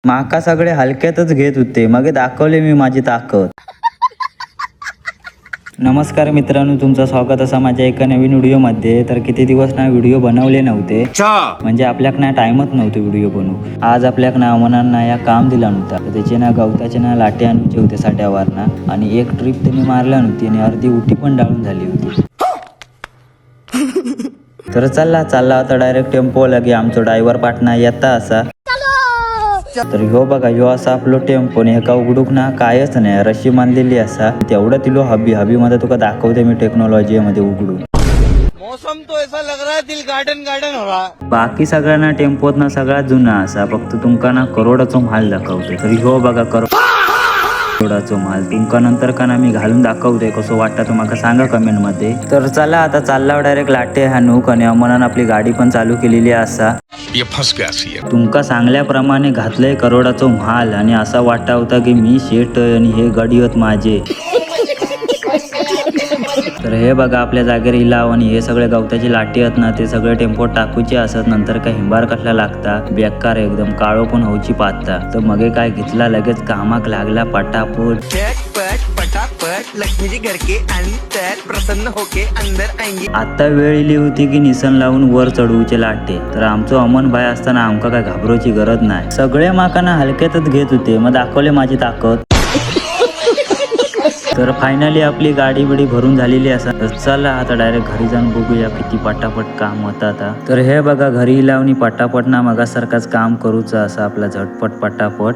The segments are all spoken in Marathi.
माका सगळे हलक्यातच घेत होते, मग दाखवले मी माझी ताकद. नमस्कार मित्रांनो, तुमचं स्वागत असा माझ्या एका नवीन व्हिडिओमध्ये. तर किती दिवस ना व्हिडिओ बनवले नव्हते, म्हणजे आपल्याक ना टाइमच नव्हते व्हिडिओ बनवू. आज आपल्याक ना अमनांना या काम दिला नव्हता, त्याचे ना गवताचे ना लाटे आणूचे होते साठ्यावर ना, आणि एक ट्रिप त्यांनी मारल्या नव्हती आणि अर्धी उटी पण डाळून झाली होती. तर चालला आता डायरेक्ट टेम्पो लगे आमचा ड्रायव्हर पाटणा येता असा. तर ह्यो बघा, ह्यो असा आपलो टेम्पो ने एका उघडूक ना कायच नाही, रशी बांधलेली असा. तेवढं तिलो हबी मध्ये तुका दाखवते मी टेक्नॉलॉजी मध्ये उघडून. मौसम तो ऐसा लग रहा है दिल गार्डन हो रहा. बाकी सगळ्यांना टेम्पोत ना सगळ्यात जुना असा, फक्त तुमका ना करोडाचो माल दाखवते. तर ह्यो बघा करोडाचो माल तुमका नंतर का ना मी घालून दाखवते, कसं वाटतं तुम्हाला सांगा कमेंट मध्ये. तर चला आता चालला डायरेक्ट लाटे हाणूक, आणि अमनान आपली गाडी पण चालू केलेली असा. तुमका सांगल्याप्रमाणे घातलंय करोडाचो माल, आणि असा वाटा होता की मी शेट आणि हे गडी होत माझे. तर हे बघा आपल्या जागेवर इलाव, आणि हे सगळे गवताची लाटी आहेत ना, ते सगळे टेम्पोत टाकूचे असत. नंतर काय हिंबार कसला लागता, बेकार एकदम काळो पण होऊची पाहता. तर मगे काय घेतला, लगेच कामाक लागला पटापट. पटापट लक्ष्मी जी घर के अंदर प्रसन्न होके अंदर आएंगे. आता वेळ इली होती की निसन लावून वर चढवूचे लाटे. तर आमचं अमन भाई असताना आमका काय घाबरूची गरज नाही, सगळे माकांना हलक्यातच घेत होते, मग दाखवले माझी ताकद. तर फायनली आपली गाडी बिडी भरून झालेली असा. तर चला आता डायरेक्ट घरी जाऊन बघूया किती पटापट काम होता आता. तर हे बघा घरी लावणी पटापट ना मगासारखाच काम करूचं असं आपला झटपट पटापट.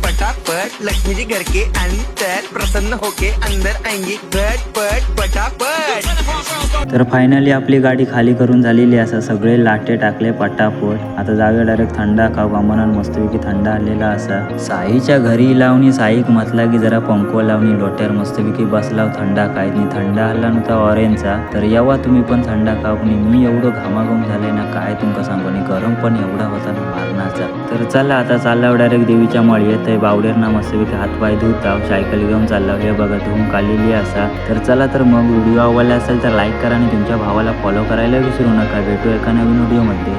पटापट लक्ष्मी जी घर के अंदर प्रसन्न होके अंदर आएंगे. झटपट पटापट. तर फायनली आपली गाडी खाली करून झालेली असा, सगळे लाटे टाकले पटापट. आता जाऊया डायरेक्ट थंडा खाऊ. अमनान मस्तपैकी थंडा आलेला असा. साईच्या घरी लावणी साईक म्हटला की जरा पंखो लावणी लोट्यावर मस्तपैकी बसलाव थंडा काय नाही. थंडा आला नव्हता ऑरेंजचा. तर यावा तुम्ही पण थंडा खाऊ. नाही मी एवढं घामाघूम झालंय ना काय तुमका सांगू, आणि गरम पण एवढा होता ना मारणाचा. तर चला आता चालला डायरेक्ट देवीच्या मळी येत बावडेरना मस्तपैकी हातपाय धुताव, सायकल घेऊन चालला. हे बघा धुवून काढलेली असा. तर चला तर मग व्हिडिओ आवडला असेल तर लाईक करा, आणि तुमच्या भावाला फॉलो करायला विसरू नका. भेटू एका नवीन व्हिडिओमध्ये.